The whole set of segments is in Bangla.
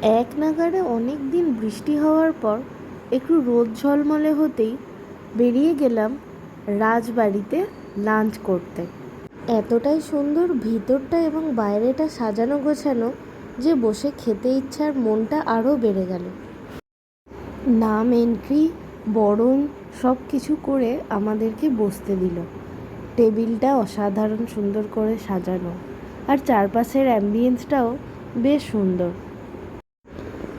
এক নাগাড়ে অনেক দিন বৃষ্টি হওয়ার পর একটু রোদ ঝলমলে হতেই বেরিয়ে গেলাম রাজবাড়িতে লাঞ্চ করতে। এতটাই সুন্দর ভিতরটা এবং বাইরেটা সাজানো গোছানো যে বসে খেতে ইচ্ছার মনটা আরও বেড়ে গেল। নাম এন্ট্রি বরণ সব কিছু করে আমাদেরকে বসতে দিল। টেবিলটা অসাধারণ সুন্দর করে সাজানো, আর চারপাশের অ্যাম্বিয়েন্সটাও বেশ সুন্দর।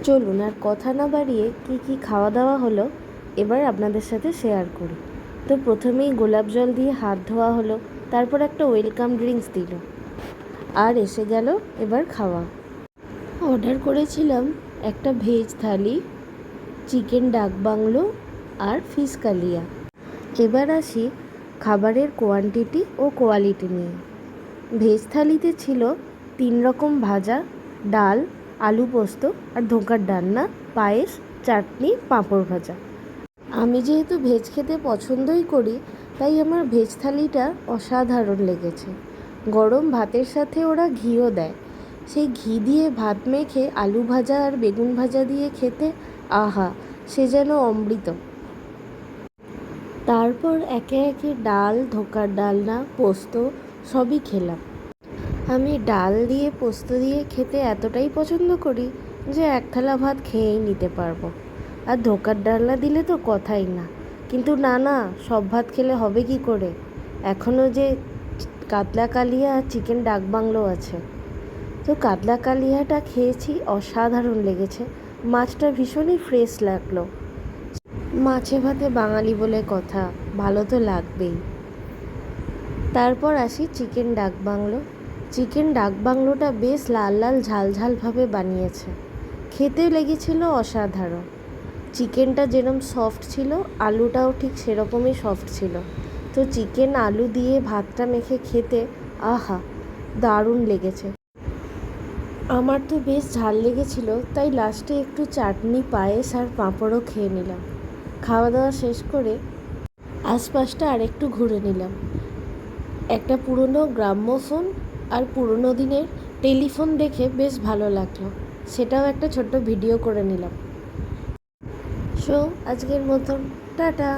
চলুন আর কথা না বাড়িয়ে কি খাওয়া দাওয়া হলো এবার আপনাদের সাথে শেয়ার করি। তো প্রথমেই গোলাপ জল দিয়ে হাত ধোয়া হলো, তারপর একটা ওয়েলকাম ড্রিঙ্কস দিল, আর এসে গেল এবার খাওয়া। অর্ডার করেছিলাম একটা ভেজ থালি, চিকেন ডাক বাংলো আর ফিশ কালিয়া। এবার আসি খাবারের কোয়ান্টিটি ও কোয়ালিটি নিয়ে। ভেজ থালিতে ছিল 3 রকম ভাজা, ডাল, আলু পোস্ত আর ধোকার ডালনা, পায়েস, চাটনি, পাঁপড় ভাজা। আমি যেহেতু ভেজ খেতে পছন্দই করি, তাই আমার ভেজ থালিটা অসাধারণ লেগেছে। গরম ভাতের সাথে ওরা ঘিও দেয়, সেই ঘি দিয়ে ভাত মেখে আলু ভাজা আর বেগুন ভাজা দিয়ে খেতে আহা, সে যেন অমৃত। তারপর একে একে ডাল, ধোকার ডালনা, পোস্ত সবই খেলাম। আমি ডাল দিয়ে পোস্ত দিয়ে খেতে এতটাই পছন্দ করি যে এক থালা ভাত খেয়েই নিতে পারবো। আর ধোকার ডালনা দিলে তো কথাই না। কিন্তু না, সব ভাত খেলে হবে কি করে, এখনও যে কাতলা কালিয়া আর চিকেন ডাক বাংলো আছে। তো কাতলা কালিয়াটা খেয়েছি, অসাধারণ লেগেছে। মাছটা ভীষণই ফ্রেশ লাগলো। মাছে ভাতে বাঙালি বলে কথা, ভালো তো লাগবেই। তারপর আসি চিকেন ডাক বাংলো। চিকেন ডাক বাংলোটা বেশ লাল লাল ঝাল ঝালভাবে বানিয়েছে, খেতে লেগেছিল অসাধারণ। চিকেনটা যেরকম সফট ছিল, আলুটাও ঠিক সেরকমই সফট ছিল। তো চিকেন আলু দিয়ে ভাতটা মেখে খেতে আহা, দারুণ লেগেছে। আমার তো বেশ ঝাল লেগেছিল, তাই লাস্টে একটু চাটনি, পায়েস আর পাঁপড়ও খেয়ে নিলাম। খাওয়া দাওয়া শেষ করে আশপাশটা আরেকটু ঘুরে নিলাম। একটা পুরনো গ্রাম্যফোন আর পুরনো দিনের টেলিফোন দেখে বেশ ভালো লাগলো, সেটাও একটা ছোট্ট ভিডিও করে নিলাম। সো আজকের মতন টাটা।